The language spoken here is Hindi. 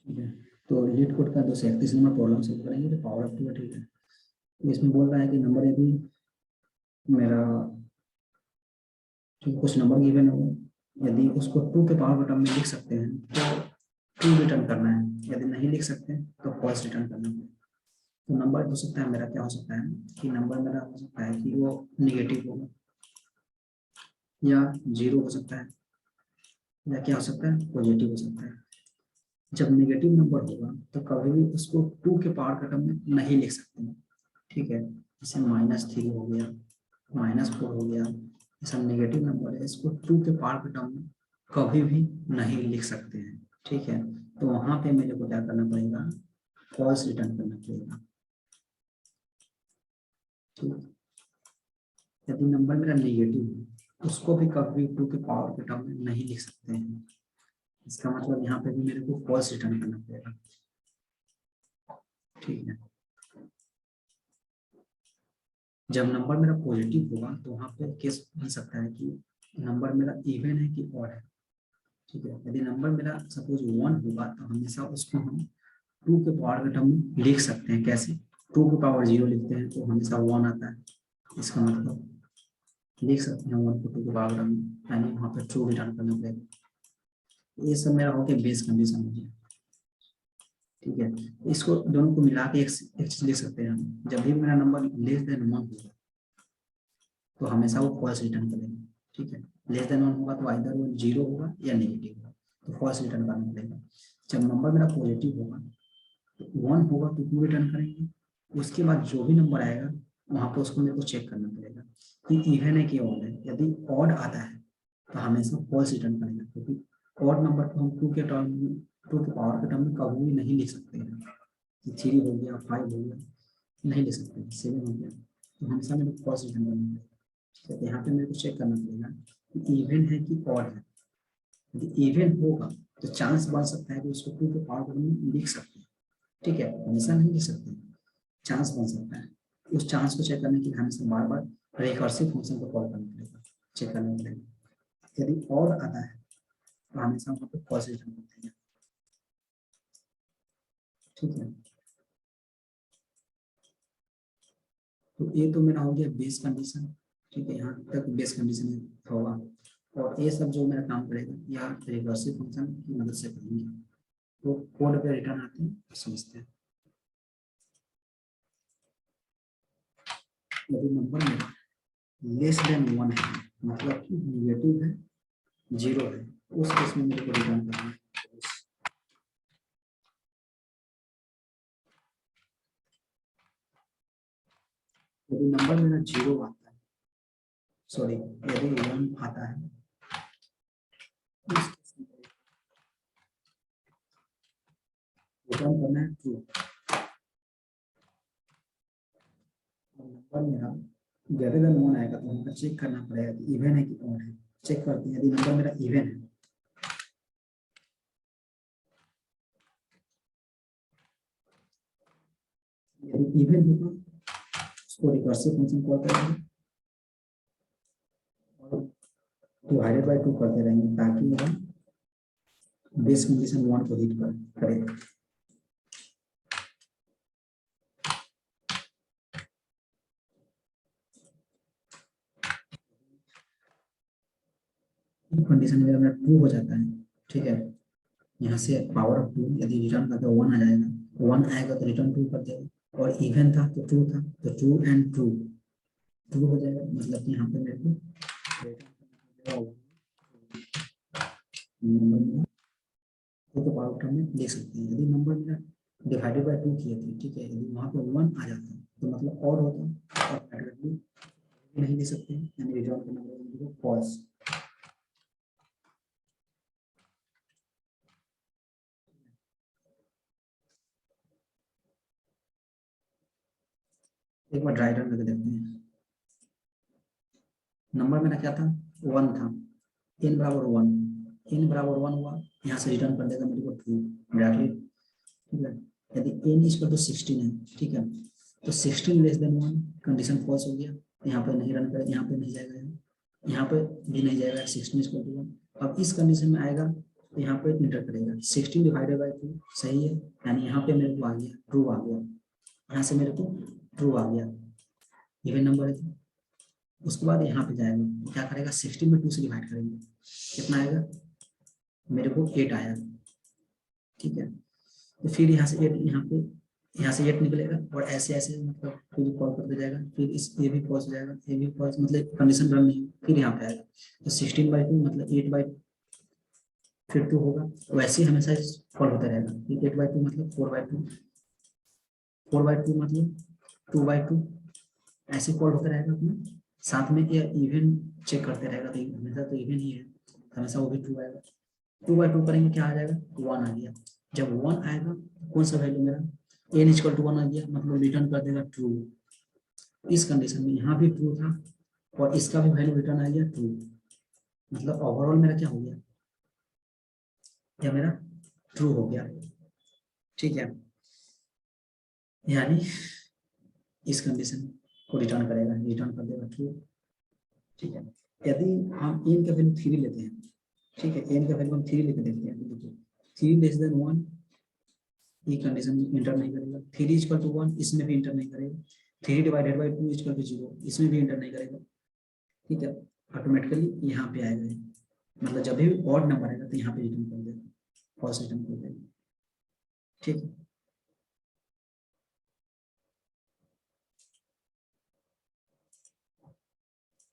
ठीक है। तो लीड कोड का 231 नंबर प्रॉब्लम सॉल्व करेंगे तो पावर ऑफ 2 है। ठीक है, तो इसमें बोल रहा है कि नंबर यदि मेरा ठीक कुछ नंबर गिवन हो, यदि उसको 2 के पावर टर्म में लिख सकते हैं तो 2 रिटर्न करना है, यदि नहीं लिख सकते तो फॉल्स रिटर्न करना है। तो नंबर हो सकता है मेरा क्या हो सकता है कि नंबर मेरा हो सकता है कि वो निगेटिव होगा या 0 हो सकता है या क्या हो सकता है पॉजिटिव हो सकता है। जब नेगेटिव नंबर होगा तो कभी भी उसको 2 के पावर का टर्म में नहीं लिख सकते हैं। ठीक है, जैसे -3 हो गया, -4 हो गया, ऐसा नेगेटिव नंबर है, इसको 2 के पावर के टर्म में कभी भी नहीं लिख सकते हैं। ठीक है, तो वहां पे मेरे को क्या करना पड़ेगा, फॉल्स रिटर्न करना पड़ेगा। ठीक, यदि नंबर मेरा नेगेटिव है उसको भी कभी 2 के पावर के टर्म में नहीं लिख सकते हैं। इसका मतलब यहाँ पे भी मेरे को फॉल्स रिटर्न करना पड़ेगा। ठीक है, जब नंबर मेरा पॉजिटिव होगा तो वहाँ पे केस बन सकता है कि नंबर मेरा इवन है कि ऑड है। ठीक है, यदि नंबर मेरा सपोज 1 होगा तो हमेशा उसको हम 2 के पावर के टर्म में लिख सकते हैं। कैसे, 2 के पावर 0 लिखते हैं तो हमेशा 1 आता है, इसका मतलब लिख सकते हैं 1 को 2 के पावर टर्म में, यानी वहाँ पे ट्रू रिटर्न करना पड़ेगा। ये सब मेरा हो गया बेस कंडीशन हो गया। ठीक है, इसको दोनों को मिला के एक चीज लिख सकते हैं हम, जब भी मेरा नंबर लेस देन 1 होगा तो हमेशा वो फॉल्स रिटर्न करेगा। ठीक है, लेस देन 1 होगा तो आइदर वो 0 होगा या नेगेटिव होगा, तो फॉल्स रिटर्न करना पड़ेगा। जब नंबर मेरा पॉजिटिव होगा तो 1 होगा तो 2 रिटर्न करेंगे, उसके बाद जो भी नंबर आएगा वहां पर उसको मेरे को चेक करना पड़ेगा कि इवन है कि ऑड है। यदि ऑड आता है तो हमेशा फॉल्स रिटर्न करेगा, क्योंकि ऑड नंबर को हम 2 के टर्म में 2 के पावर के टर्म में कभी भी नहीं लिख सकते हैं। 3 हो गया, 5 हो गया, नहीं लिख सकते, 7 हो गया, तो हमेशा मेरे को फॉल्स रिटर्न करना पड़ेगा। ठीक है, यहाँ पे मेरे को चेक करना पड़ेगा कि इवन है कि ऑड है। यदि इवन होगा तो चांस बन सकता है कि उसको 2 के पावर में लिख सकते हैं। ठीक है, हमेशा नहीं लिख सकते, चांस बन सकता है। उस चांस को चेक करने के लिए हमेशा बार बार रिकर्सिव फंक्शन को कॉल करना पड़ेगा, चेक करना पड़ेगा। यदि ऑड आता है तो हमेशा वहाँ पे फॉल्स रिटर्न करते हैं। ठीक है, तो ये तो मेरा हो गया बेस कंडीशन। ठीक है, यहाँ तक बेस कंडीशन होगा, और ये सब जो मेरा काम करेगा या रिकर्सिव फंक्शन की मदद से करेंगे। तो कोड पे रिटर्न आते हैं तो समझते हैं। यदि नंबर मेरा लेस देन 1 है, मतलब कि निगेटिव है, 0 है, उस केस में मेरे को रिटर्न करना है। यदि नंबर मेरा 0 आता है, सॉरी यदि 1 आता है, रिटर्न करना है ट्रू। नंबर मेरा ग्रेटर देन 1 आएगा तो हमको चेक करना पड़ेगा कि इवन है कि ऑड है। चेक करते हैं, यदि नंबर मेरा इवन है, यदि इवन होगा उसको रिकर्सिव फंक्शन कॉल करेंगे और डिवाइडेड बाय 2 करते रहेंगे ताकि मेरा बेस कंडीशन 1 को हिट करे। कंडीशन में मेरा 2 हो जाता है। ठीक है, यहाँ से पावर ऑफ 2 यदि रिटर्न करते 1 आ जाएगा, 1 आएगा तो रिटर्न 2 कर देगा, और इवन था तो 2 था तो 2 एंड 2 हो जाएगा। मतलब कि यहाँ पे मेरे को नंबर तो पावर टर्म में ले सकते हैं। यदि नंबर मेरा डिवाइडेड बाय 2 किए थे, ठीक है, यदि वहाँ पे 1 आ जाता तो मतलब और होता, और नहीं ले सकते हैं, यानी रिटर्न करना पड़ेगा फॉल्स। एक बार ड्राई रन करके देखते हैं। नंबर मेरा क्या था, 1 था, n बराबर 1, n बराबर 1 हुआ, यहाँ से रिटर्न कर देगा मेरे को 2 डायरेक्टली। ठीक है, यदि n इक्वल टू 16 है, ठीक है, तो 16 लेस देन 1 कंडीशन फॉल्स हो गया, यहाँ पे नहीं रन करेगा, यहाँ पे नहीं जाएगा, यहाँ पे भी नहीं जाएगा, 16 इक्वल टू 1। अब इस कंडीशन में आएगा तो यहाँ पे इंटर करेगा 16 डिवाइडेड बाई 2 सही है, यानी यहाँ पे मेरे को आ गया ट्रू आ गया, यहाँ से मेरे को ट्रू आ गया, इवन नंबर है। उसके बाद यहाँ पे जाएगा, क्या करेगा 16 में 2 से डिवाइड करेंगे, कितना आएगा, मेरे को 8 आया, ठीक है। तो फिर यहाँ से 8, यहाँ से 8 निकलेगा और ऐसे ऐसे मतलब फिर कॉल करते जाएगा, फिर इस ये भी फॉल्स हो जाएगा, ये भी फॉल्स, मतलब कंडीशन रन नहीं, फिर यहाँ पे आएगा तो 16/2 मतलब 8/, फिर 2 होगा, वैसे ही हमेशा कॉल होता रहेगा, फिर 8/2 मतलब 4/2, 4/2 मतलब 2/2, ऐसे कॉल होता रहेगा अपना। साथ में ये इवन चेक करते रहेगा, तो हमेशा तो इवन ही है, हमेशा वो भी 2 आएगा, 2/2 करेंगे क्या आ जाएगा, 1 आ गया। जब 1 आएगा कौन सा वैल्यू मेरा n = 1 आ गया, मतलब रिटर्न कर देगा ट्रू। इस कंडीशन में यहाँ भी ट्रू था और इसका भी वैल्यू रिटर्न आ गया ट्रू, मतलब ओवरऑल मेरा क्या हो गया, या मेरा ट्रू हो गया, ठीक है। यानी इस कंडीशन को रिटर्न करेगा, रिटर्न कर देगा ट्रू, ठीक है। यदि हम n का वैल्यू 3 लेते हैं, ठीक है, n का वैल्यू हम 3 लेके देखते हैं, तो देखिए 3 लेस देन 1, ये कंडीशन में इंटर नहीं करेगा, 3 = 1 इसमें भी इंटर नहीं करेगा, 3 डिवाइडेड बाई 2 = 0 इसमें भी इंटर नहीं करेगा, ठीक है। ऑटोमेटिकली यहाँ पे आएगा, मतलब जब भी ऑड नंबर आएगा तो यहाँ पे रिटर्न कर देगा, फॉल्स रिटर्न कर देगा, ठीक है।